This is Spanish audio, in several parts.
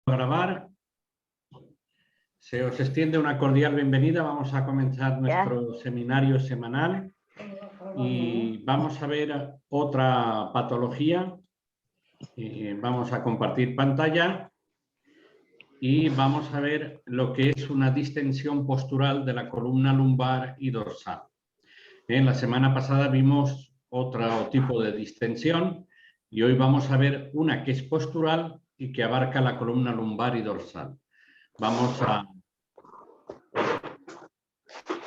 Grabar. Se os extiende una cordial bienvenida. Vamos a comenzar nuestro seminario semanal y vamos a ver otra patología. Vamos a compartir pantalla y vamos a ver lo que es una distensión postural de la columna lumbar y dorsal. En la semana pasada vimos otro tipo de distensión y hoy vamos a ver una que es postural y que abarca la columna lumbar y dorsal. Vamos a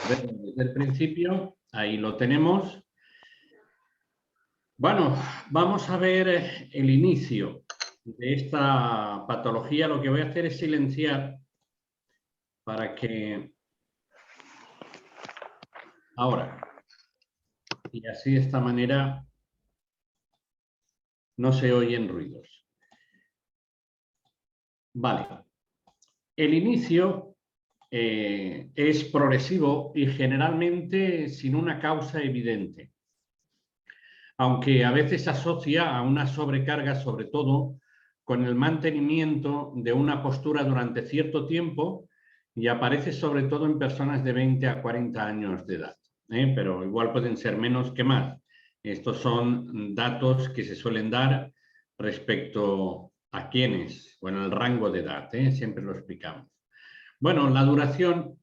ver desde el principio, ahí lo tenemos. Bueno, vamos a ver el inicio de esta patología. Lo que voy a hacer es silenciar para que... Ahora. Y así de esta manera no se oyen ruidos. Vale. El inicio es progresivo y generalmente sin una causa evidente, aunque a veces se asocia a una sobrecarga, sobre todo con el mantenimiento de una postura durante cierto tiempo, y aparece sobre todo en personas de 20 a 40 años de edad, pero igual pueden ser menos que más. Estos son datos que se suelen dar respecto a quiénes, bueno, el rango de edad, siempre lo explicamos. Bueno, la duración,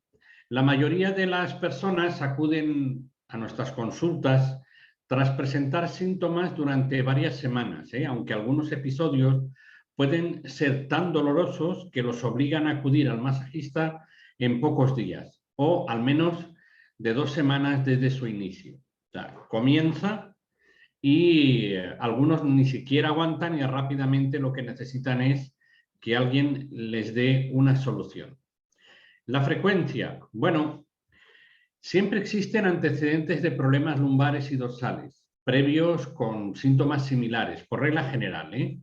la mayoría de las personas acuden a nuestras consultas tras presentar síntomas durante varias semanas, aunque algunos episodios pueden ser tan dolorosos que los obligan a acudir al masajista en pocos días o al menos de 2 semanas desde su inicio. O sea, comienza y algunos ni siquiera aguantan y rápidamente lo que necesitan es que alguien les dé una solución. La frecuencia, bueno, siempre existen antecedentes de problemas lumbares y dorsales, previos con síntomas similares, por regla general,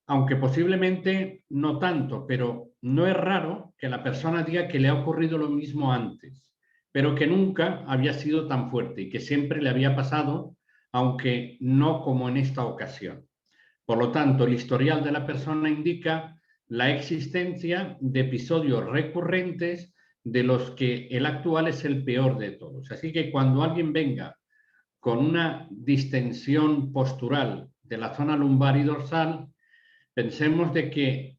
aunque posiblemente no tanto, pero no es raro que la persona diga que le ha ocurrido lo mismo antes, pero que nunca había sido tan fuerte y que siempre le había pasado, aunque no como en esta ocasión. Por lo tanto, el historial de la persona indica la existencia de episodios recurrentes de los que el actual es el peor de todos. Así que cuando alguien venga con una distensión postural de la zona lumbar y dorsal, pensemos de que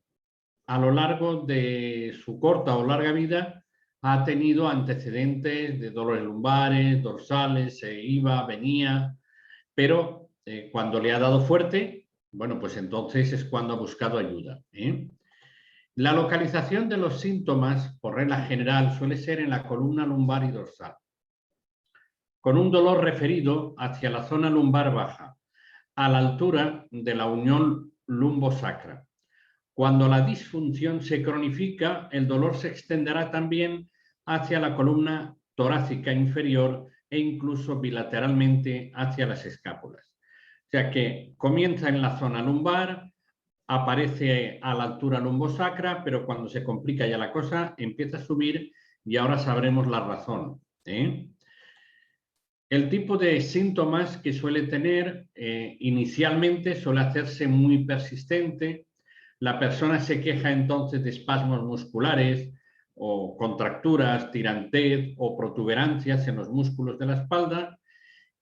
a lo largo de su corta o larga vida ha tenido antecedentes de dolores lumbares, dorsales, se iba, venía, pero cuando le ha dado fuerte, bueno, pues entonces es cuando ha buscado ayuda. La localización de los síntomas, por regla general, suele ser en la columna lumbar y dorsal, con un dolor referido hacia la zona lumbar baja, a la altura de la unión lumbosacra. Cuando la disfunción se cronifica, el dolor se extenderá también hacia la columna torácica inferior e incluso bilateralmente hacia las escápulas. O sea que comienza en la zona lumbar, aparece a la altura lumbosacra, pero cuando se complica ya la cosa empieza a subir y ahora sabremos la razón. El tipo de síntomas que suele tener inicialmente suele hacerse muy persistente. La persona se queja entonces de espasmos musculares o contracturas, tirantez o protuberancias en los músculos de la espalda,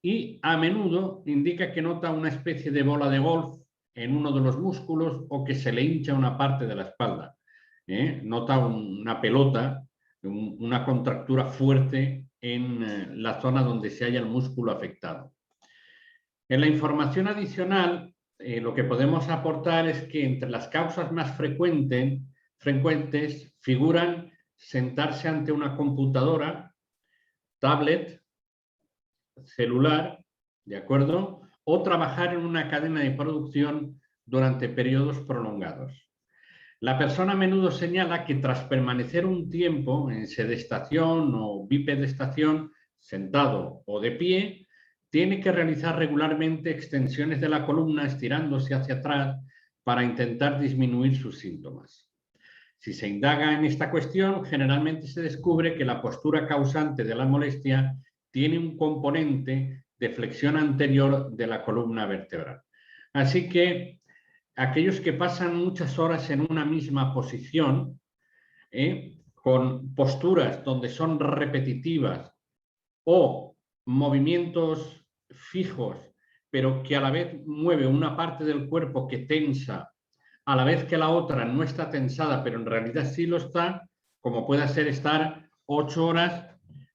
y a menudo indica que nota una especie de bola de golf en uno de los músculos o que se le hincha una parte de la espalda. Nota una pelota, una contractura fuerte en la zona donde se halla el músculo afectado. En la información adicional, lo que podemos aportar es que entre las causas más frecuentes figuran sentarse ante una computadora, tablet, celular, ¿de acuerdo? O trabajar en una cadena de producción durante periodos prolongados. La persona a menudo señala que tras permanecer un tiempo en sedestación o bipedestación, sentado o de pie, tiene que realizar regularmente extensiones de la columna estirándose hacia atrás para intentar disminuir sus síntomas. Si se indaga en esta cuestión, generalmente se descubre que la postura causante de la molestia tiene un componente de flexión anterior de la columna vertebral. Así que aquellos que pasan muchas horas en una misma posición, con posturas donde son repetitivas o movimientos fijos, pero que a la vez mueve una parte del cuerpo que tensa, a la vez que la otra no está tensada, pero en realidad sí lo está, como puede ser estar 8 horas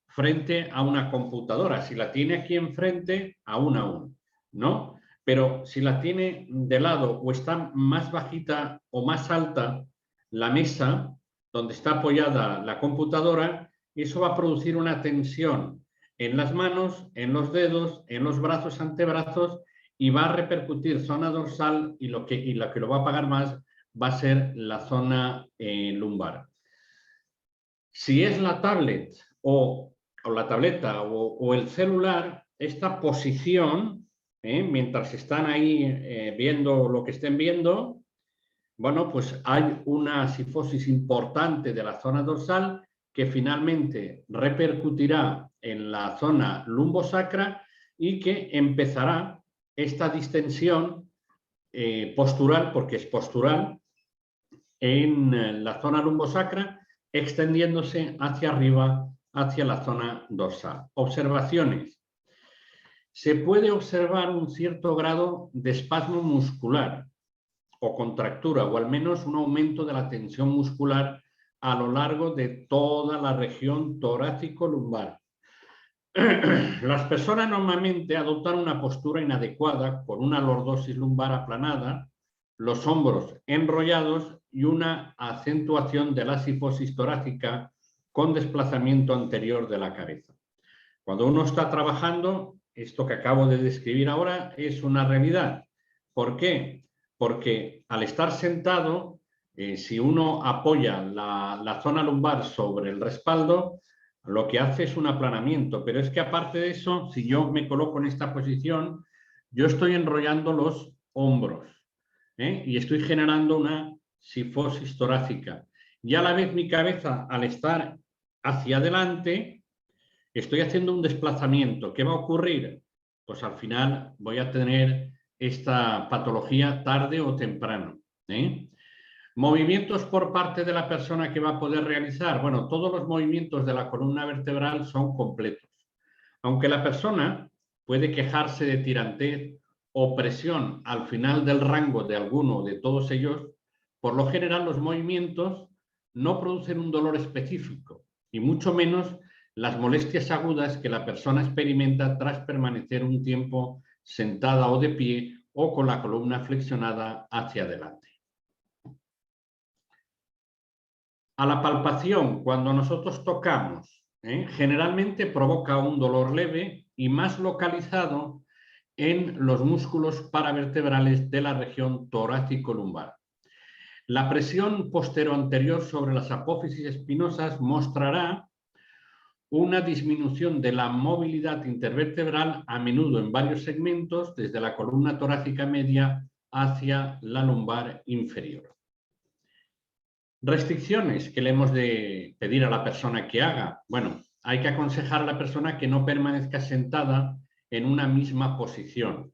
frente a una computadora. Si la tiene aquí enfrente, aún, ¿no? Pero si la tiene de lado o está más bajita o más alta la mesa donde está apoyada la computadora, eso va a producir una tensión en las manos, en los dedos, en los brazos, antebrazos, y va a repercutir zona dorsal, y lo que lo va a pagar más va a ser la zona lumbar. Si es la tablet o la tableta o el celular, esta posición, mientras están ahí viendo lo que estén viendo, bueno, pues hay una sifosis importante de la zona dorsal que finalmente repercutirá en la zona lumbosacra y que empezará esta distensión postural, porque es postural, en la zona lumbosacra, extendiéndose hacia arriba, hacia la zona dorsal. Observaciones. Se puede observar un cierto grado de espasmo muscular o contractura, o al menos un aumento de la tensión muscular a lo largo de toda la región torácico-lumbar. Las personas normalmente adoptan una postura inadecuada con una lordosis lumbar aplanada, los hombros enrollados y una acentuación de la sifosis torácica con desplazamiento anterior de la cabeza. Cuando uno está trabajando, esto que acabo de describir ahora es una realidad. ¿Por qué? Porque al estar sentado, si uno apoya la zona lumbar sobre el respaldo, lo que hace es un aplanamiento. Pero es que aparte de eso, si yo me coloco en esta posición, yo estoy enrollando los hombros, y estoy generando una sifosis torácica. Y a la vez mi cabeza, al estar hacia adelante, estoy haciendo un desplazamiento. ¿Qué va a ocurrir? Pues al final voy a tener esta patología tarde o temprano. Movimientos por parte de la persona que va a poder realizar. Bueno, todos los movimientos de la columna vertebral son completos. Aunque la persona puede quejarse de tirantez o presión al final del rango de alguno de todos ellos, por lo general los movimientos no producen un dolor específico, y mucho menos las molestias agudas que la persona experimenta tras permanecer un tiempo sentada o de pie o con la columna flexionada hacia adelante. A la palpación, cuando nosotros tocamos, generalmente provoca un dolor leve y más localizado en los músculos paravertebrales de la región torácico-lumbar. La presión posterior-anterior sobre las apófisis espinosas mostrará una disminución de la movilidad intervertebral, a menudo en varios segmentos, desde la columna torácica media hacia la lumbar inferior. Restricciones que le hemos de pedir a la persona que haga. Bueno, hay que aconsejar a la persona que no permanezca sentada en una misma posición,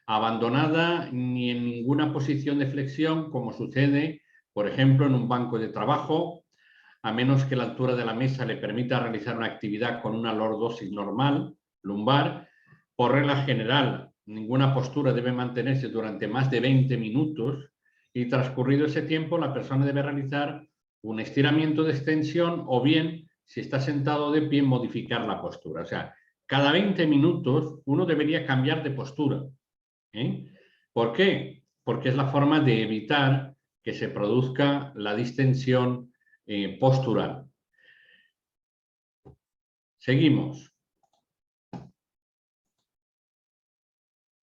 abandonada ni en ninguna posición de flexión, como sucede, por ejemplo, en un banco de trabajo, a menos que la altura de la mesa le permita realizar una actividad con una lordosis normal, lumbar. Por regla general, ninguna postura debe mantenerse durante más de 20 minutos, y transcurrido ese tiempo la persona debe realizar un estiramiento de extensión, o bien, si está sentado de pie, modificar la postura. O sea, cada 20 minutos uno debería cambiar de postura. ¿Por qué? Porque es la forma de evitar que se produzca la distensión postural. Seguimos.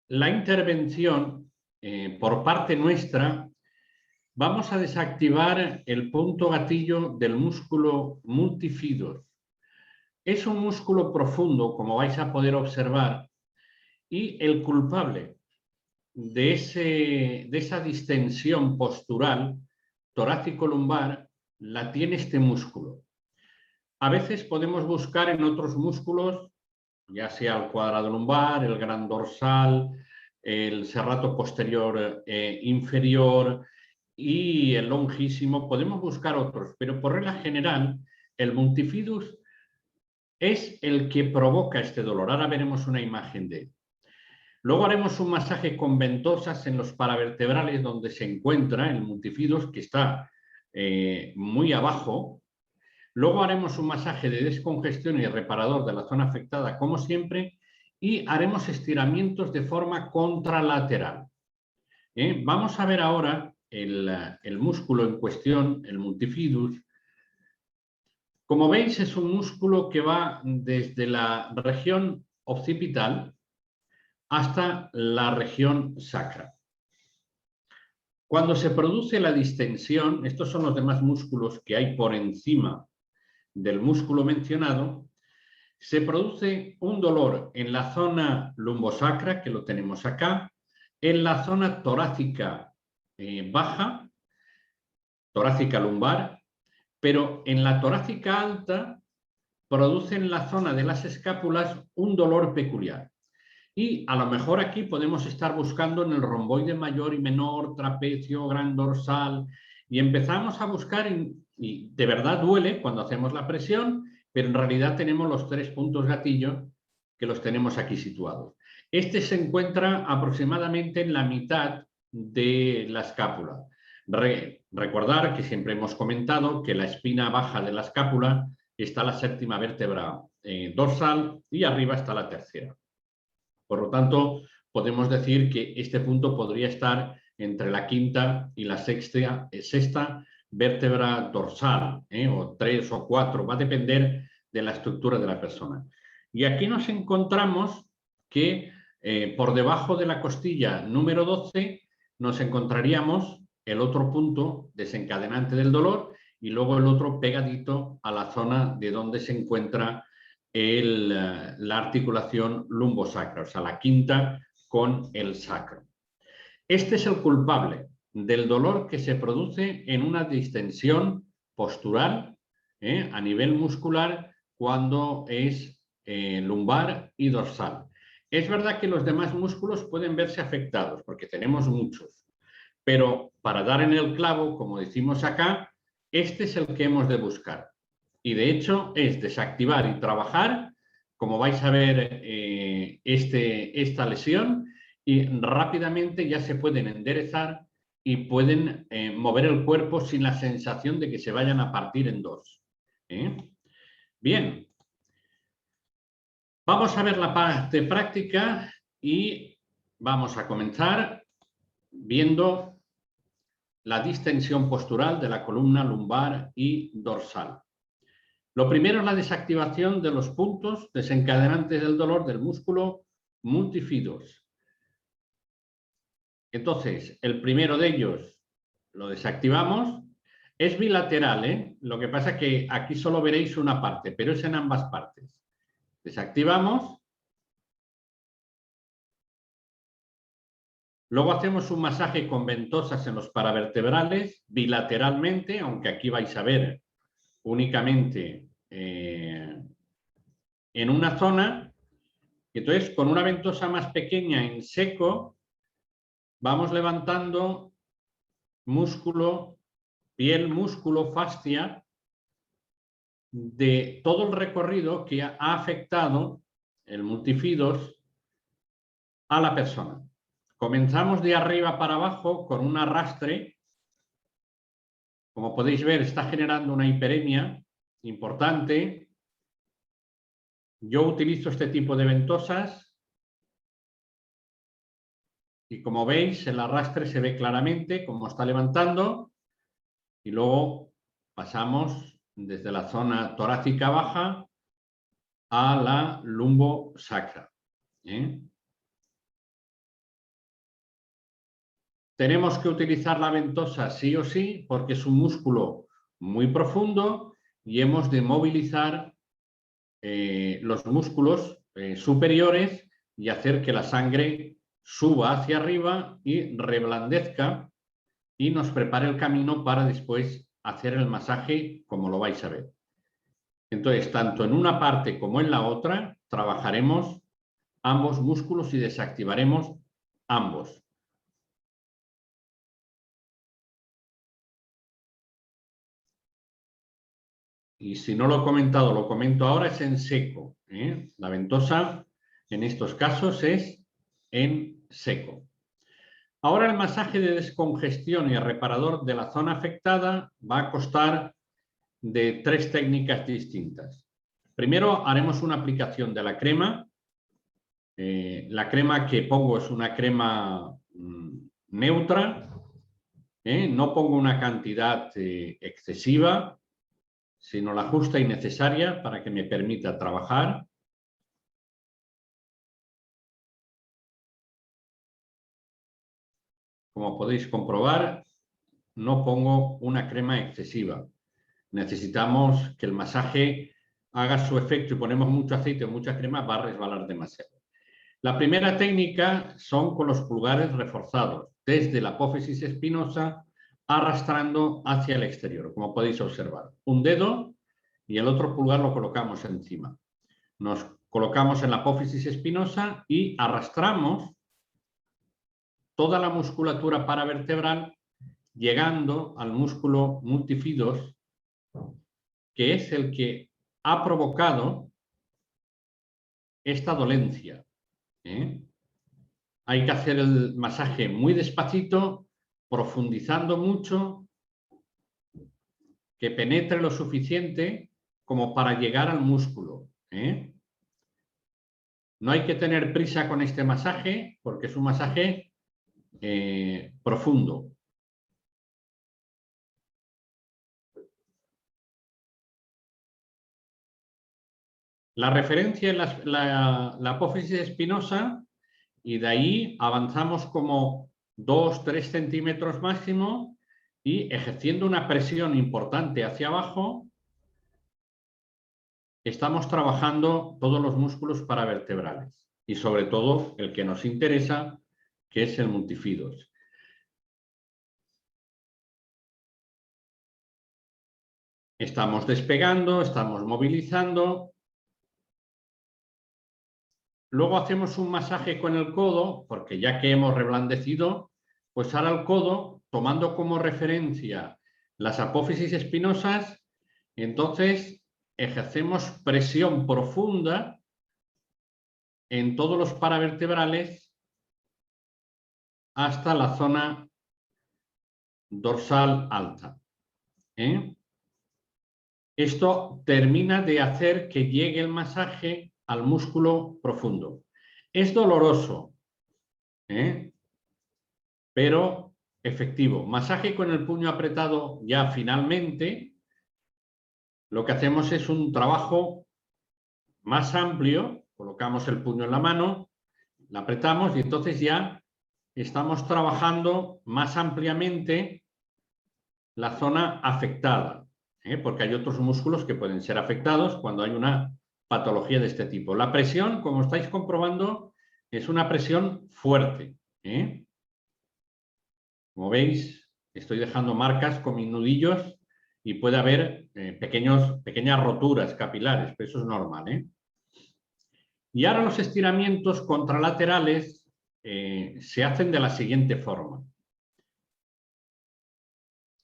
La intervención por parte nuestra, vamos a desactivar el punto gatillo del músculo multifidus. Es un músculo profundo, como vais a poder observar, y el culpable de esa distensión postural torácico-lumbar la tiene este músculo. A veces podemos buscar en otros músculos, ya sea el cuadrado lumbar, el gran dorsal, el serrato posterior inferior y el longísimo. Podemos buscar otros, pero por regla general el multifidus es el que provoca este dolor. Ahora veremos una imagen de él. Luego haremos un masaje con ventosas en los paravertebrales donde se encuentra el multifidus, que está muy abajo. Luego haremos un masaje de descongestión y reparador de la zona afectada, como siempre, y haremos estiramientos de forma contralateral. Vamos a ver ahora el músculo en cuestión, el multifidus. Como veis, es un músculo que va desde la región occipital hasta la región sacra. Cuando se produce la distensión, estos son los demás músculos que hay por encima del músculo mencionado, se produce un dolor en la zona lumbosacra, que lo tenemos acá, en la zona torácica baja, torácica lumbar, pero en la torácica alta produce en la zona de las escápulas un dolor peculiar. Y a lo mejor aquí podemos estar buscando en el romboide mayor y menor, trapecio, gran dorsal, y empezamos a buscar, y de verdad duele cuando hacemos la presión, pero en realidad tenemos los 3 puntos gatillo que los tenemos aquí situados. Este se encuentra aproximadamente en la mitad de la escápula. Recordar que siempre hemos comentado que la espina baja de la escápula está la 7ª vértebra dorsal y arriba está la 3ª. Por lo tanto, podemos decir que este punto podría estar entre la 5ª y la 6ª vértebra dorsal, o 3 o 4, va a depender de la estructura de la persona. Y aquí nos encontramos que por debajo de la costilla número 12 nos encontraríamos el otro punto desencadenante del dolor y luego el otro pegadito a la zona de donde se encuentra la articulación lumbosacra, o sea, la 5ª con el sacro. Este es el culpable del dolor que se produce en una distensión postural a nivel muscular cuando es lumbar y dorsal. Es verdad que los demás músculos pueden verse afectados porque tenemos muchos, pero para dar en el clavo, como decimos acá, este es el que hemos de buscar. Y de hecho es desactivar y trabajar, como vais a ver esta lesión, y rápidamente ya se pueden enderezar y pueden mover el cuerpo sin la sensación de que se vayan a partir en dos. Bien, vamos a ver la parte práctica y vamos a comenzar viendo la distensión postural de la columna lumbar y dorsal. Lo primero es la desactivación de los puntos desencadenantes del dolor del músculo multifidus. Entonces, el primero de ellos lo desactivamos. Es bilateral, Lo que pasa es que aquí solo veréis una parte, pero es en ambas partes. Desactivamos. Luego hacemos un masaje con ventosas en los paravertebrales, bilateralmente, aunque aquí vais a ver únicamente en una zona. Entonces, con una ventosa más pequeña en seco, vamos levantando músculo, piel, músculo, fascia, de todo el recorrido que ha afectado el multifidus a la persona. Comenzamos de arriba para abajo con un arrastre. Como podéis ver, está generando una hiperemia importante. Yo utilizo este tipo de ventosas y como veis, el arrastre se ve claramente cómo está levantando y luego pasamos desde la zona torácica baja a la lumbosacra. Tenemos que utilizar la ventosa sí o sí porque es un músculo muy profundo y hemos de movilizar los músculos superiores y hacer que la sangre suba hacia arriba y reblandezca y nos prepare el camino para después hacer el masaje como lo vais a ver. Entonces, tanto en una parte como en la otra, trabajaremos ambos músculos y desactivaremos ambos. Y si no lo he comentado, lo comento ahora, es en seco. La ventosa en estos casos es en seco. Ahora el masaje de descongestión y reparador de la zona afectada va a constar de 3 técnicas distintas. Primero haremos una aplicación de la crema. La crema que pongo es una crema neutra. No pongo una cantidad excesiva, sino la justa y necesaria para que me permita trabajar. Como podéis comprobar, no pongo una crema excesiva. Necesitamos que el masaje haga su efecto y ponemos mucho aceite o mucha crema, va a resbalar demasiado. La primera técnica son con los pulgares reforzados, desde la apófisis espinosa arrastrando hacia el exterior, como podéis observar. Un dedo y el otro pulgar lo colocamos encima. Nos colocamos en la apófisis espinosa y arrastramos toda la musculatura paravertebral llegando al músculo multifidos, que es el que ha provocado esta dolencia. Hay que hacer el masaje muy despacito, profundizando mucho, que penetre lo suficiente como para llegar al músculo. No hay que tener prisa con este masaje porque es un masaje profundo. La referencia es la apófisis espinosa y de ahí avanzamos como 2-3 centímetros máximo y ejerciendo una presión importante hacia abajo estamos trabajando todos los músculos paravertebrales y sobre todo el que nos interesa, que es el multifidos. Estamos despegando, estamos movilizando. Luego hacemos un masaje con el codo, porque ya que hemos reblandecido, pues ahora el codo, tomando como referencia las apófisis espinosas, entonces ejercemos presión profunda en todos los paravertebrales hasta la zona dorsal alta. Esto termina de hacer que llegue el masaje al músculo profundo. Es doloroso, pero efectivo. Masaje con el puño apretado ya finalmente. Lo que hacemos es un trabajo más amplio. Colocamos el puño en la mano, la apretamos y entonces ya estamos trabajando más ampliamente la zona afectada, porque hay otros músculos que pueden ser afectados cuando hay una patología de este tipo. La presión, como estáis comprobando, es una presión fuerte. Como veis, estoy dejando marcas con mis nudillos y puede haber pequeñas roturas capilares, pero eso es normal. Y ahora los estiramientos contralaterales se hacen de la siguiente forma.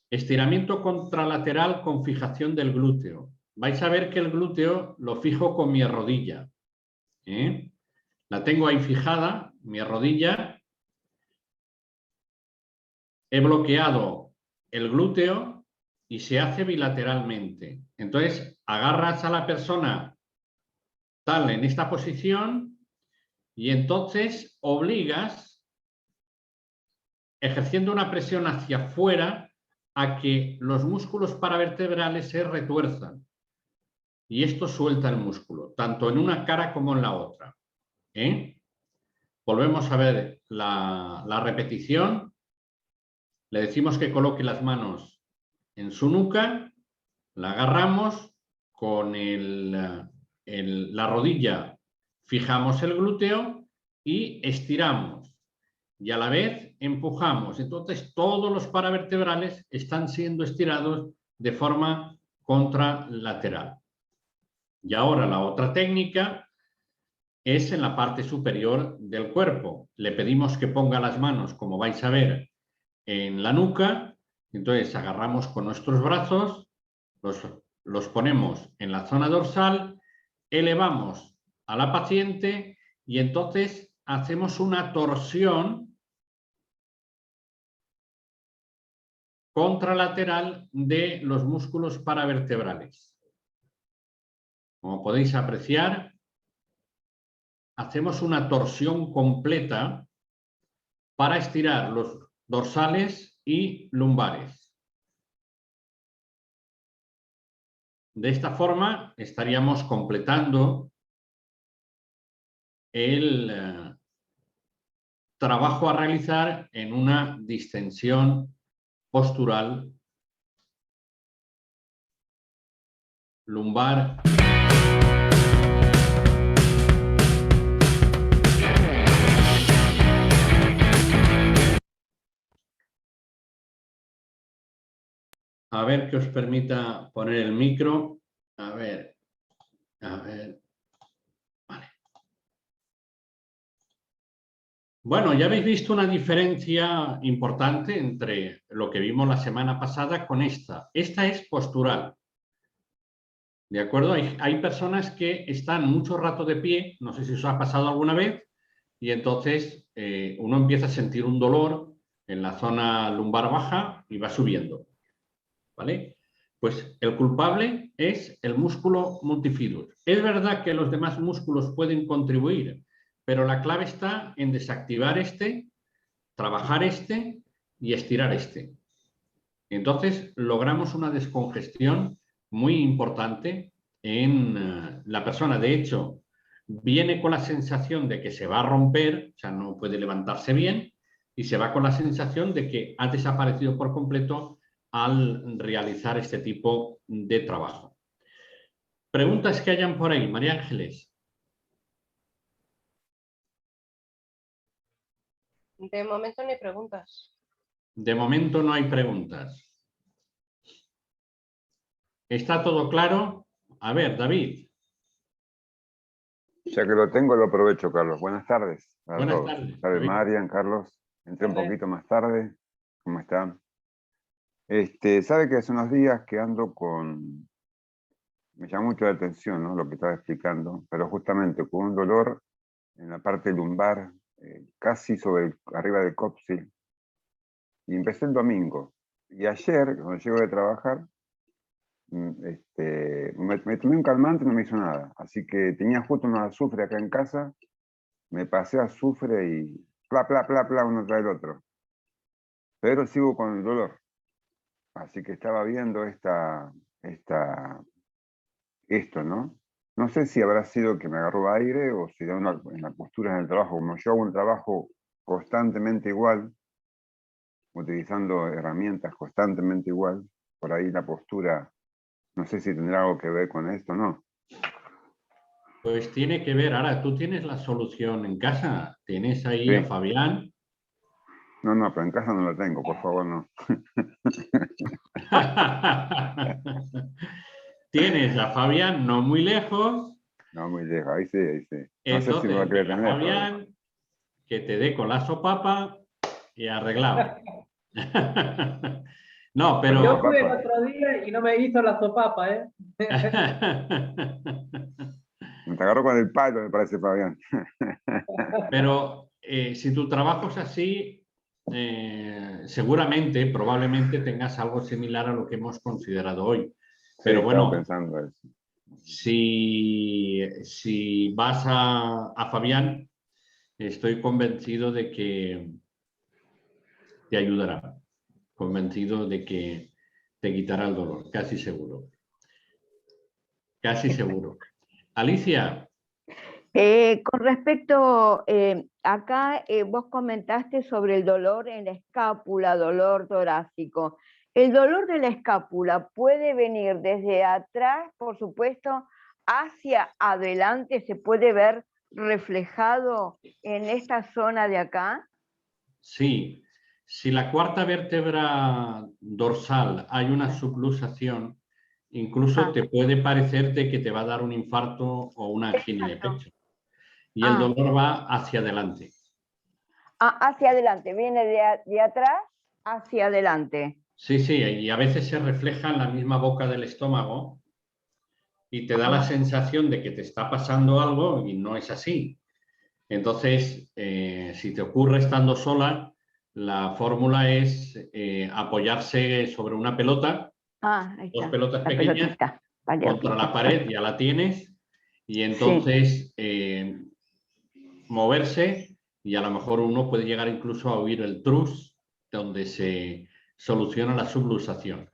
Estiramiento contralateral con fijación del glúteo. Vais a ver que el glúteo lo fijo con mi rodilla. La tengo ahí fijada, mi rodilla. He bloqueado el glúteo y se hace bilateralmente. Entonces, agarras a la persona tal en esta posición y entonces obligas, ejerciendo una presión hacia afuera, a que los músculos paravertebrales se retuerzan. Y esto suelta el músculo, tanto en una cara como en la otra. Volvemos a ver la repetición. Le decimos que coloque las manos en su nuca, la agarramos, con la rodilla fijamos el glúteo y estiramos. Y a la vez empujamos. Entonces todos los paravertebrales están siendo estirados de forma contralateral. Y ahora la otra técnica es en la parte superior del cuerpo. Le pedimos que ponga las manos, como vais a ver, en la nuca. Entonces agarramos con nuestros brazos, los ponemos en la zona dorsal, elevamos a la paciente y entonces hacemos una torsión contralateral de los músculos paravertebrales. Como podéis apreciar, hacemos una torsión completa para estirar los dorsales y lumbares. De esta forma estaríamos completando el trabajo a realizar en una distensión postural lumbar. A ver que os permita poner el micro. A ver. Vale. Bueno, ya habéis visto una diferencia importante entre lo que vimos la semana pasada con esta. Esta es postural. ¿De acuerdo? Hay personas que están mucho rato de pie, no sé si os ha pasado alguna vez, y entonces uno empieza a sentir un dolor en la zona lumbar baja y va subiendo. ¿Vale? Pues el culpable es el músculo multifidus. Es verdad que los demás músculos pueden contribuir, pero la clave está en desactivar este, trabajar este y estirar este. Entonces logramos una descongestión muy importante en la persona. De hecho, viene con la sensación de que se va a romper, o sea, no puede levantarse bien, y se va con la sensación de que ha desaparecido por completo al realizar este tipo de trabajo. Preguntas que hayan por ahí, María Ángeles. De momento no hay preguntas. De momento no hay preguntas. ¿Está todo claro? A ver, David. Ya que lo tengo, lo aprovecho, Carlos. Buenas tardes a Buenas todos. tardes, Buenas tardes, David. Marian, Carlos. Entré un Tardes. poquito más tarde. ¿Cómo están? Sabe que hace unos días que ando con... Me llamó mucho la atención, ¿no?, lo que estaba explicando, pero justamente con un dolor en la parte lumbar, casi arriba del coxis. Y empecé el domingo. Y ayer, cuando llego de trabajar, me tomé un calmante y no me hizo nada. Así que tenía justo unos azufre acá en casa, me pasé azufre y pla, pla, pla, pla, uno tras el otro. Pero sigo con el dolor. Así que estaba viendo esto, ¿no? No sé si habrá sido que me agarró aire o si en la postura en el trabajo. Como yo hago un trabajo constantemente igual, utilizando herramientas constantemente igual, por ahí la postura, no sé si tendrá algo que ver con esto, ¿no? Pues tiene que ver. Ahora, tú tienes la solución en casa. Tienes ahí Sí. a Fabián. No, pero en casa no lo tengo, por favor, no. Tienes a Fabián no muy lejos. No, muy lejos, ahí sí, ahí sí. No sé si me va a Entonces, querer dile a tener, pero... Fabián que te dé con la sopapa y arreglado. No, Con la Yo pero... fui el sopapa. otro día y no me hizo la sopapa, ¿eh? Me te agarró con el palo, me parece, Fabián. Pero si tu trabajo es así, seguramente, probablemente tengas algo similar a lo que hemos considerado hoy. Pero Sí, estaba bueno, pensando eso. si vas a Fabián, estoy convencido de que te ayudará. Convencido de que te quitará el dolor, casi seguro. Casi seguro. Alicia. Con respecto, acá vos comentaste sobre el dolor en la escápula, dolor torácico. El dolor de la escápula puede venir desde atrás, por supuesto, hacia adelante, se puede ver reflejado en esta zona de acá. Sí, si la cuarta vértebra dorsal hay una subluxación, incluso te puede parecerte que te va a dar un infarto o una angina de Exacto. pecho. y el dolor va hacia adelante. Hacia adelante, viene de atrás hacia adelante. Sí, sí, y a veces se refleja en la misma boca del estómago y te da la sensación de que te está pasando algo y no es así. Entonces, si te ocurre estando sola, la fórmula es apoyarse sobre una pelota, Ahí dos está, pelotas la pequeñas, pelotita. contra la pared, ya la tienes, y entonces moverse, y a lo mejor uno puede llegar incluso a oír el trus, donde se soluciona la subluxación.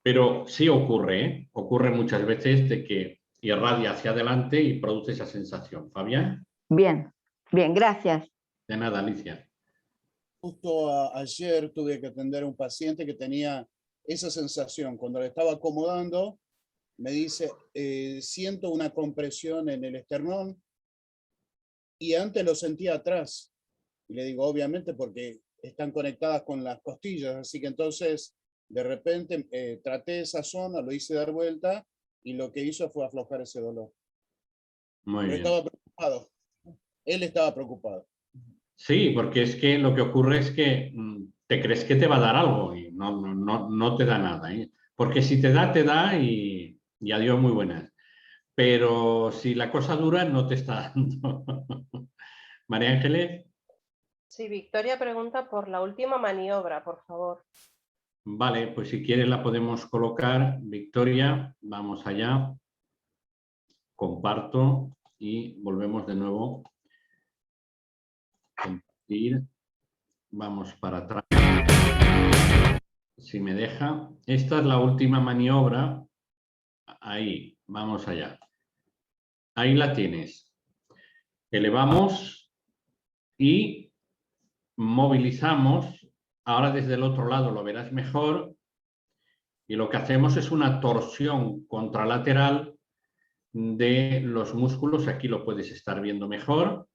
Pero sí ocurre, ¿eh? Ocurre muchas veces de que irradia hacia adelante y produce esa sensación. ¿Fabián? Bien, bien, gracias. De nada, Alicia. Justo ayer tuve que atender a un paciente que tenía esa sensación. Cuando le estaba acomodando, me dice, siento una compresión en el esternón y antes lo sentía atrás. Y le digo, obviamente, porque están conectadas con las costillas. Así que entonces, de repente, traté esa zona, lo hice dar vuelta y lo que hizo fue aflojar ese dolor. Muy Pero bien. estaba preocupado. Él estaba preocupado. Sí, porque es que lo que ocurre es que te crees que te va a dar algo y no te da nada, ¿eh? Porque si te da y adiós, muy buenas. Pero si la cosa dura, no te está dando. María Ángeles. Sí, Victoria pregunta por la última maniobra, por favor. Vale, pues si quieres la podemos colocar. Victoria, vamos allá. Comparto y volvemos de nuevo. Compartir. Vamos para atrás. Si me deja. Esta es la última maniobra. Ahí, vamos allá. Ahí la tienes. Elevamos y movilizamos. Ahora desde el otro lado lo verás mejor. Y lo que hacemos es una torsión contralateral de los músculos. Aquí lo puedes estar viendo mejor.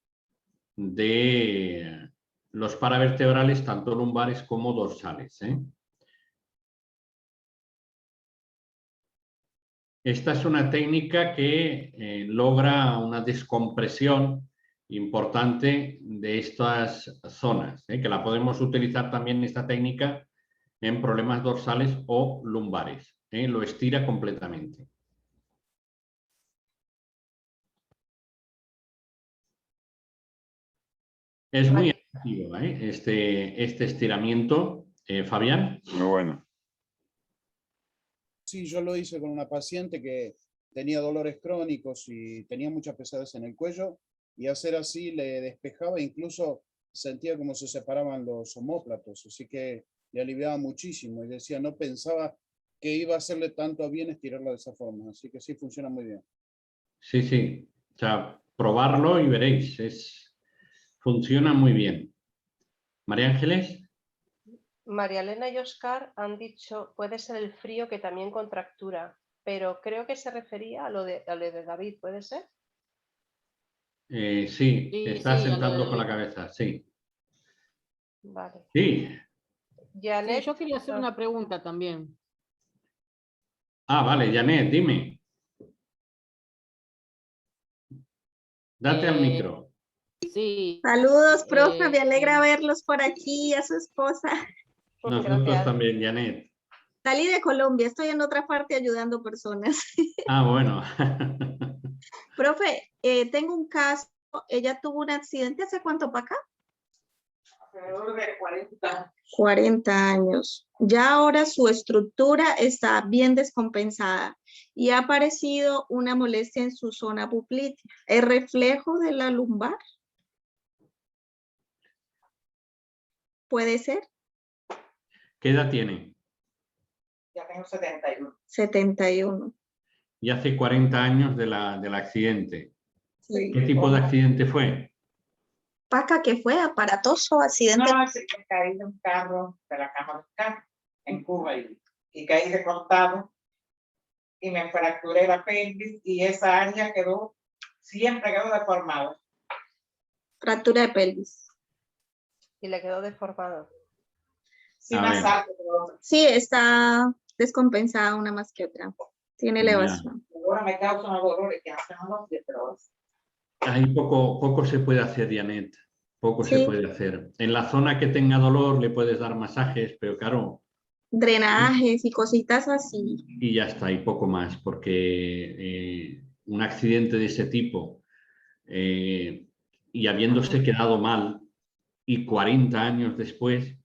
De los paravertebrales, tanto lumbares como dorsales, ¿eh? Esta es una técnica que logra una descompresión importante de estas zonas, que la podemos utilizar también esta técnica en problemas dorsales o lumbares. Lo estira completamente. Es muy efectivo, este estiramiento. Fabián. Muy bueno. Sí, yo lo hice con una paciente que tenía dolores crónicos y tenía mucha pesadez en el cuello, y hacer así le despejaba, incluso sentía como se separaban los omóplatos, así que le aliviaba muchísimo y decía, no pensaba que iba a hacerle tanto bien estirarla de esa forma, así que sí, funciona muy bien. Sí, sí. O sea, probarlo y veréis. Funciona muy bien. María Ángeles. María Elena y Oscar han dicho, puede ser el frío que también contractura, pero creo que se refería a lo de David, ¿puede ser? Sí, está Sí, a lo sentando de con la David. cabeza, sí. Vale. Sí. Janet, Sí, yo quería hacer una pregunta también. Vale, Janet, dime. Date al micro. Sí. Saludos, profe, me alegra verlos por aquí, a su esposa. Nosotros gracias. también, Janet. Salí de Colombia, estoy en otra parte ayudando personas. Bueno. Profe, tengo un caso, ella tuvo un accidente, ¿hace cuánto para acá? Alrededor de 40. 40 años. Ya ahora su estructura está bien descompensada y ha aparecido una molestia en su zona buclitea. ¿Es reflejo de la lumbar? ¿Puede ser? ¿Qué edad tiene? Ya tengo 71. 71. Y hace 40 años del accidente. Sí. ¿Qué tipo de accidente fue? Paca, que fue aparatoso, accidente. No, sí, que caí de un carro, de la cama del carro, en Cuba, y caí de costado y me fracturé la pelvis y esa área siempre quedó deformada. Fractura de pelvis. Y le quedó deformado. Sí, A más ver. alto que otra. Sí, está descompensada una más que otra. Tiene Ya. elevación. Ahora me causa unos dolores que hacen unos días, pero Ahí poco se puede hacer, Janet. Poco se Sí. puede hacer. En la zona que tenga dolor le puedes dar masajes, pero claro, Drenajes y cositas así. y ya está, y poco más, porque un accidente de ese tipo y habiéndose quedado mal y 40 años después,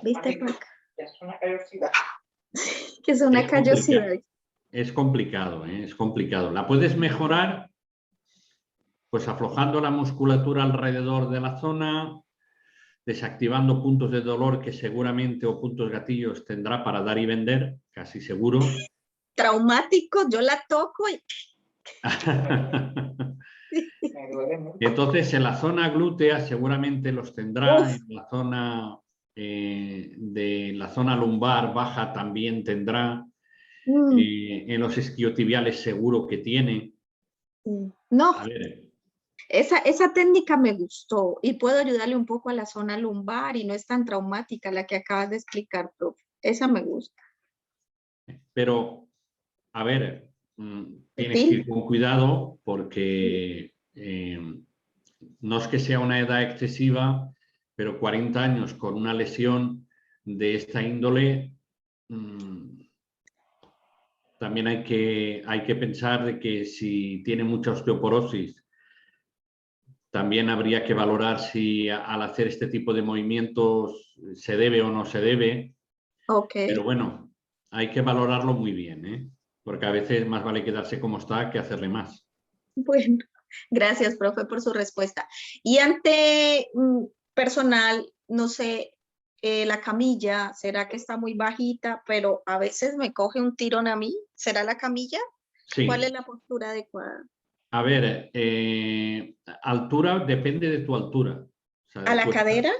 ¿Viste, Paca? Es una curiosidad. Que es una es complicado. callosidad. Es complicado, es complicado. La puedes mejorar pues aflojando la musculatura alrededor de la zona, desactivando puntos de dolor que seguramente o puntos gatillos tendrá para dar y vender, casi seguro. Traumático, yo la toco y Me duele mucho. Entonces, en la zona glútea seguramente los tendrá, Uf. en la zona de la zona lumbar baja también tendrá, en los isquiotibiales seguro que tiene. No, A ver, esa técnica me gustó y puedo ayudarle un poco a la zona lumbar y no es tan traumática la que acabas de explicar, profe. Esa me gusta. pero, a ver, tienes Sí. que ir con cuidado porque no es que sea una edad excesiva, pero 40 años con una lesión de esta índole, también hay que pensar de que si tiene mucha osteoporosis, también habría que valorar si al hacer este tipo de movimientos se debe o no se debe. Ok. Pero bueno, hay que valorarlo muy bien, porque a veces más vale quedarse como está que hacerle más. Bueno, gracias, profe, por su respuesta. Y ante personal, no sé, la camilla, ¿será que está muy bajita? Pero a veces me coge un tirón a mí. ¿Será la camilla? Sí. ¿Cuál es la postura adecuada? A ver, altura depende de tu altura. O sea, ¿A la cadera?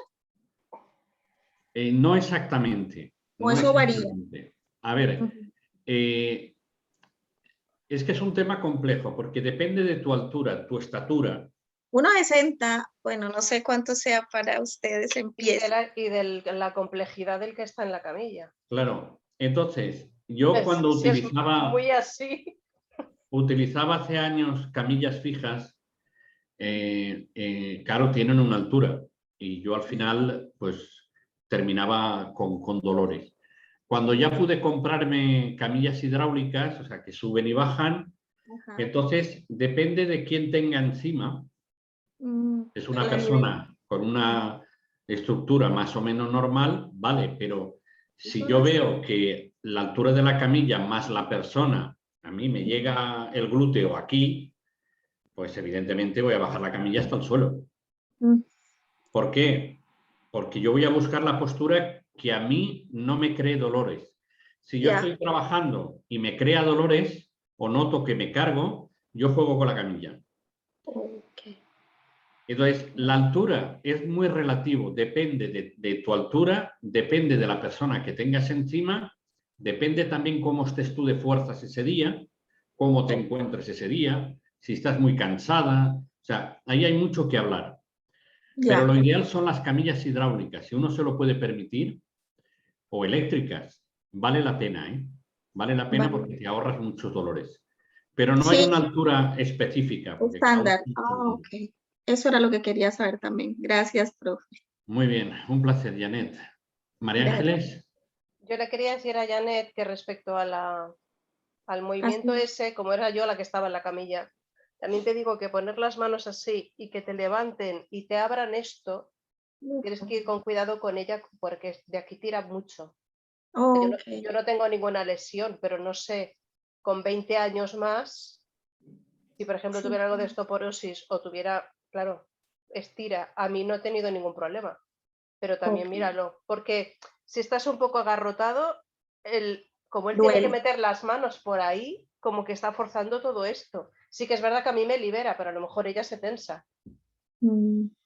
No exactamente. ¿O No eso varía? exactamente. A ver, es que es un tema complejo porque depende de tu altura, tu estatura. 1,60, bueno, no sé cuánto sea para ustedes en pies. Y de la complejidad del que está en la camilla. Claro. Entonces, yo cuando Si es muy así. utilizaba hace años camillas fijas, claro, tienen una altura y yo al final pues terminaba con dolores. Cuando ya pude comprarme camillas hidráulicas, o sea, que suben y bajan, Ajá. entonces depende de quién tenga encima. Es una persona con una estructura más o menos normal, vale, pero si yo veo que la altura de la camilla más la persona, a mí me llega el glúteo aquí, pues evidentemente voy a bajar la camilla hasta el suelo. ¿Por qué? Porque yo voy a buscar la postura que a mí no me cree dolores. Si yo estoy trabajando y me crea dolores o noto que me cargo, yo juego con la camilla. Entonces, la altura es muy relativo, depende de tu altura, depende de la persona que tengas encima, depende también cómo estés tú de fuerzas ese día, cómo te encuentres ese día, si estás muy cansada, o sea, ahí hay mucho que hablar. Pero lo ideal son las camillas hidráulicas, si uno se lo puede permitir, o eléctricas, vale la pena, ¿eh? Vale la pena porque te ahorras muchos dolores. Pero no hay una altura específica. Estándar. Ok. Eso era lo que quería saber también. Gracias, profe. Muy bien, un placer, Janet. María Ángeles. Yo le quería decir a Janet que respecto a al movimiento ese, como era yo la que estaba en la camilla, también te digo que poner las manos así y que te levanten y te abran esto, tienes que ir con cuidado con ella porque de aquí tira mucho. Yo no tengo ninguna lesión, pero no sé, con 20 años más, si por ejemplo tuviera algo de osteoporosis o tuviera, claro, estira, a mí no he tenido ningún problema, pero también míralo, porque si estás un poco agarrotado, como él tiene que meter las manos por ahí, como que está forzando todo esto. Sí que es verdad que a mí me libera, pero a lo mejor ella se tensa.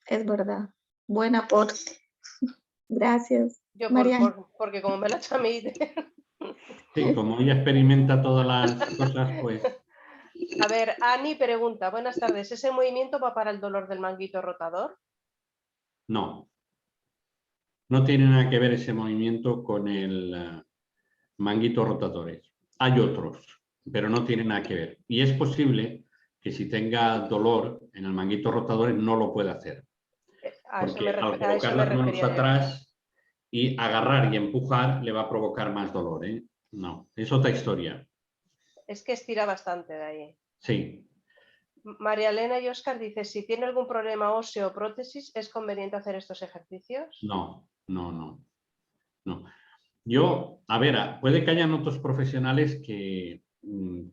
Es verdad. Buen aporte. Gracias. Yo María. porque como me lo ha hecho a mí. Sí, como ella experimenta todas las cosas, pues... A ver, Ani pregunta, buenas tardes, ¿ese movimiento va para el dolor del manguito rotador? No. No tiene nada que ver ese movimiento con el manguito rotadores. Hay otros, pero no tiene nada que ver. Y es posible que si tenga dolor en el manguito rotador no lo puede hacer. Porque al colocar las manos atrás y agarrar y empujar le va a provocar más dolor, ¿eh? No, es otra historia. Es que estira bastante de ahí. Sí. María Elena y Óscar dice, si tiene algún problema óseo o prótesis, ¿es conveniente hacer estos ejercicios? No. Yo, a ver, puede que hayan otros profesionales que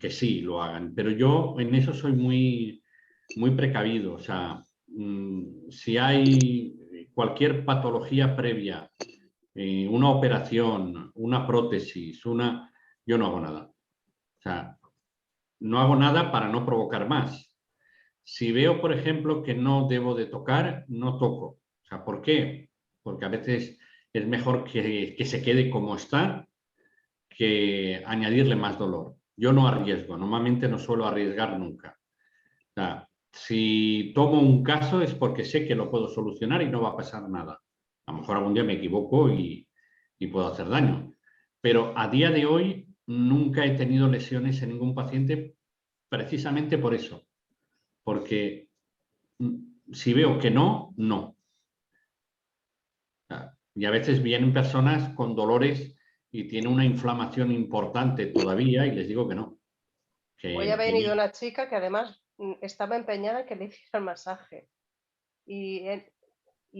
sí lo hagan, pero yo en eso soy muy, muy precavido. O sea, si hay cualquier patología previa, una operación, una prótesis, yo no hago nada. O sea, no hago nada para no provocar más. Si veo, por ejemplo, que no debo de tocar, no toco. O sea, ¿por qué? Porque a veces es mejor que se quede como está que añadirle más dolor. Yo no arriesgo, normalmente no suelo arriesgar nunca. O sea, si tomo un caso es porque sé que lo puedo solucionar y no va a pasar nada. A lo mejor algún día me equivoco y puedo hacer daño. Pero a día de hoy nunca he tenido lesiones en ningún paciente precisamente por eso. Porque si veo que no, no. Y a veces vienen personas con dolores y tienen una inflamación importante todavía y les digo que no. Hoy ha venido una chica que además estaba empeñada en que le hiciera el masaje. Y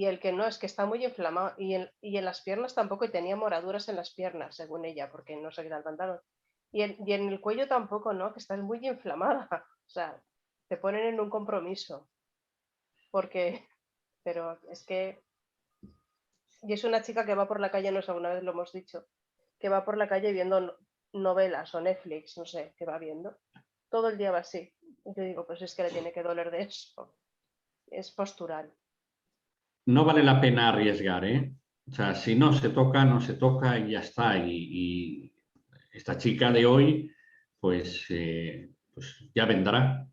el que no, es que está muy inflamado. Y en las piernas tampoco, y tenía moraduras en las piernas, según ella, porque no se quita el pantalón. Y en el cuello tampoco, ¿no? Que estás muy inflamada. O sea, te ponen en un compromiso. Pero es que... Y es una chica que va por la calle, no sé, alguna vez lo hemos dicho, que va por la calle viendo novelas o Netflix, no sé, que va viendo. Todo el día va así. Y yo digo, pues es que le tiene que doler de eso. Es postural. No vale la pena arriesgar, ¿eh? O sea, si no se toca, no se toca y ya está. Y esta chica de hoy, pues ya vendrá.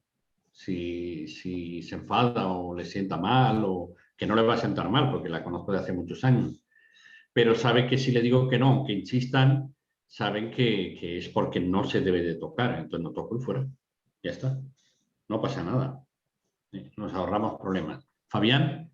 Si se enfada o le sienta mal, o que no le va a sentar mal, porque la conozco de hace muchos años. Pero sabe que si le digo que no, aunque insistan, saben que es porque no se debe de tocar. Entonces no toco y fuera. Ya está. No pasa nada. Nos ahorramos problemas. Fabián.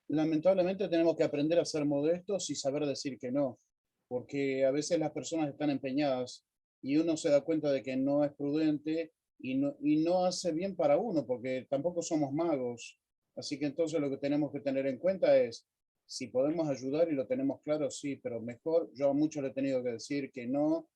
Lamentablemente tenemos que aprender a ser modestos y saber decir que no, porque a veces las personas están empeñadas y uno se da cuenta de que no es prudente y no hace bien para uno, porque tampoco somos magos. Así que entonces lo que tenemos que tener en cuenta es, si podemos ayudar y lo tenemos claro, sí, pero mejor, yo a muchos le he tenido que decir que no.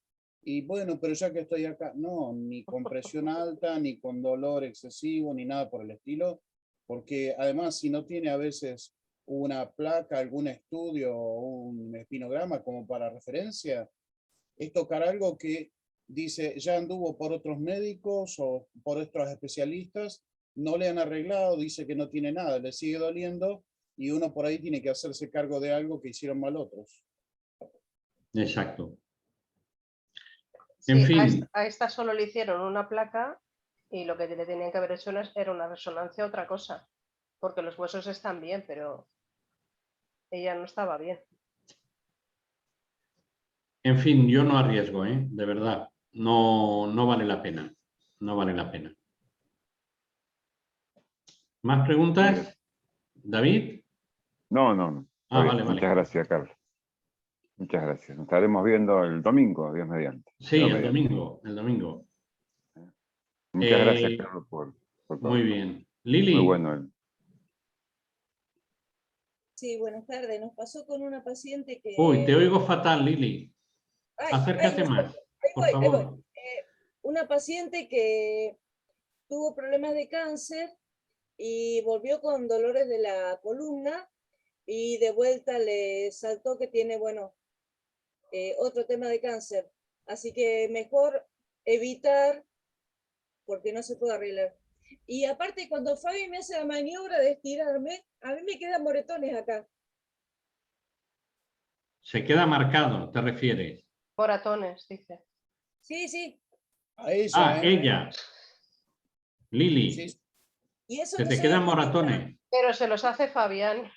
Y bueno, pero ya que estoy acá, no, ni con presión alta, ni con dolor excesivo, ni nada por el estilo, porque además si no tiene a veces una placa, algún estudio o un espinograma como para referencia, es tocar algo que dice, ya anduvo por otros médicos o por otros especialistas, no le han arreglado, dice que no tiene nada, le sigue doliendo y uno por ahí tiene que hacerse cargo de algo que hicieron mal otros. Exacto. Sí, en fin. a esta solo le hicieron una placa y lo que le tenían que haber hecho era una resonancia, otra cosa, porque los huesos están bien, pero ella no estaba bien. En fin, yo no arriesgo, de verdad. No vale la pena. No vale la pena. ¿Más preguntas? ¿David? No. Vale. Muchas gracias, Carlos. Muchas gracias. Nos estaremos viendo el domingo, Dios mediante. Sí, el domingo. Muchas gracias, Carlos, por todo. Muy bien. Lili. Muy bueno. Sí, buenas tardes. Nos pasó con una paciente que... Uy, te oigo fatal, Lili. Acércate más, por favor. Una paciente que tuvo problemas de cáncer y volvió con dolores de la columna y de vuelta le saltó que tiene, otro tema de cáncer. Así que mejor evitar porque no se puede arreglar. Y aparte, cuando Fabi me hace la maniobra de estirarme, a mí me quedan moretones acá. Se queda marcado, ¿te refieres? Moratones, dice. Sí. A ella, ella. Lili. Sí. Y eso Se no te se quedan ve moratones. Pero se los hace Fabián.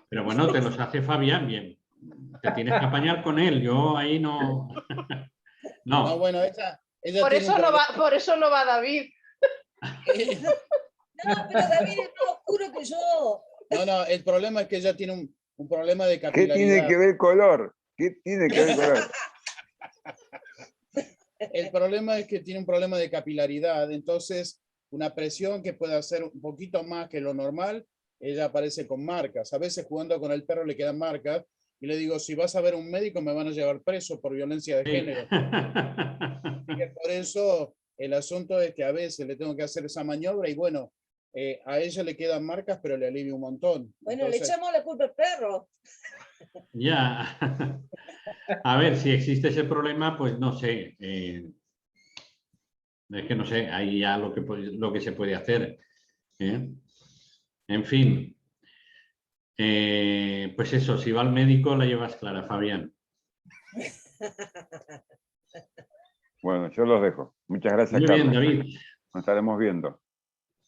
Pero bueno, te los hace Fabián bien. Te tienes que apañar con él. Yo ahí no. No, bueno, ella Por tiene eso, un por eso no va David. problema. No, pero David es más oscuro que yo. No, el problema es que ella tiene un problema de ¿Qué tiene capilaridad. que ver color? ¿Qué tiene que ver color? El problema es que tiene un problema de capilaridad, entonces una presión que puede hacer un poquito más que lo normal, ella aparece con marcas. A veces jugando con el perro le quedan marcas y le digo, si vas a ver un médico me van a llevar preso por violencia de género. Así que por eso el asunto es que a veces le tengo que hacer esa maniobra y bueno, a ella le quedan marcas, pero le alivia un montón. Bueno, Entonces, le echamos la culpa al perro. Ya. A ver, si existe ese problema, pues no sé. Es que no sé, ahí ya lo que se puede hacer. En fin. Pues eso, si va al médico la llevas clara, Fabián. Bueno, yo los dejo. Muchas gracias, Muy Carlos. bien, David. Nos estaremos viendo.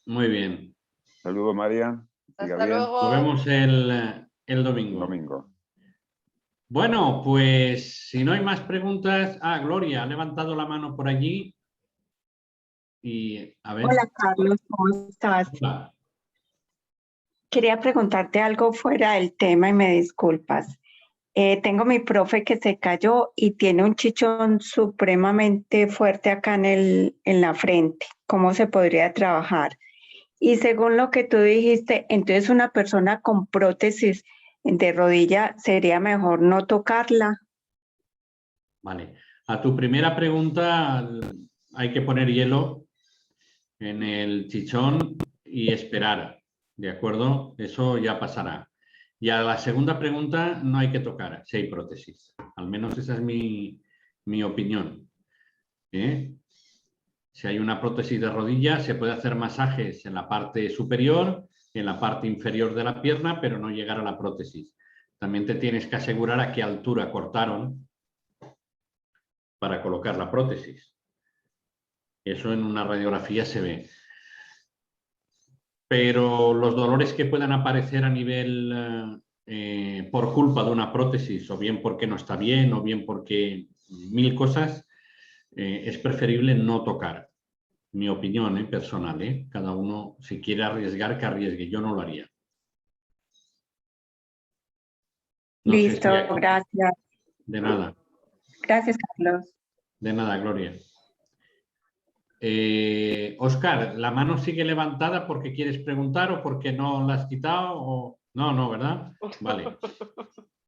Muy bien. Saludos, María. Siga Hasta bien. luego. Nos vemos el domingo. Domingo. Bueno, pues si no hay más preguntas. Gloria, ha levantado la mano por allí. Y a ver. Hola Carlos, ¿cómo estás? Hola. Quería preguntarte algo fuera del tema y me disculpas. Tengo mi profe que se cayó y tiene un chichón supremamente fuerte acá en la frente. ¿Cómo se podría trabajar? Y según lo que tú dijiste, entonces una persona con prótesis de rodilla sería mejor no tocarla. Vale. A tu primera pregunta hay que poner hielo en el chichón y esperar, ¿de acuerdo? Eso ya pasará. Y a la segunda pregunta no hay que tocar si hay prótesis. Al menos esa es mi opinión. Si hay una prótesis de rodilla, se puede hacer masajes en la parte superior, en la parte inferior de la pierna, pero no llegar a la prótesis. También te tienes que asegurar a qué altura cortaron para colocar la prótesis. Eso en una radiografía se ve. Pero los dolores que puedan aparecer a nivel por culpa de una prótesis, o bien porque no está bien, o bien porque mil cosas, es preferible no tocar. Mi opinión personal, cada uno si quiere arriesgar, que arriesgue. Yo no lo haría. No sé Listo, si gracias. de nada. Gracias, Carlos. De nada, Gloria. Óscar, ¿la mano sigue levantada porque quieres preguntar o porque no la has quitado? O... No, ¿verdad? Vale.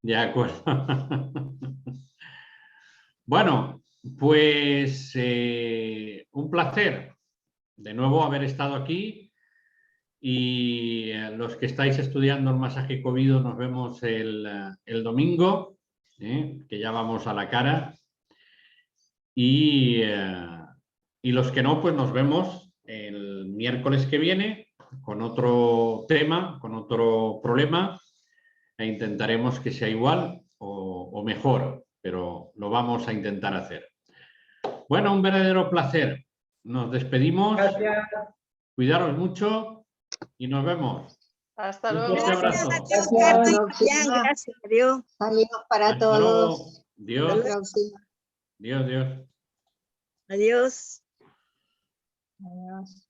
De acuerdo. Bueno, pues un placer de nuevo haber estado aquí y los que estáis estudiando el masaje COVID nos vemos el domingo, que ya vamos a la cara. Y los que no, pues nos vemos el miércoles que viene con otro tema, con otro problema e intentaremos que sea igual o mejor, pero lo vamos a intentar hacer. Bueno, un verdadero placer. Nos despedimos. Gracias. Cuidaros mucho y nos vemos. Hasta Un luego. fuerte abrazo. Gracias, adiós. Saludos para Hasta luego. todos. Dios. Hasta la próxima. Dios. Adiós. Adiós.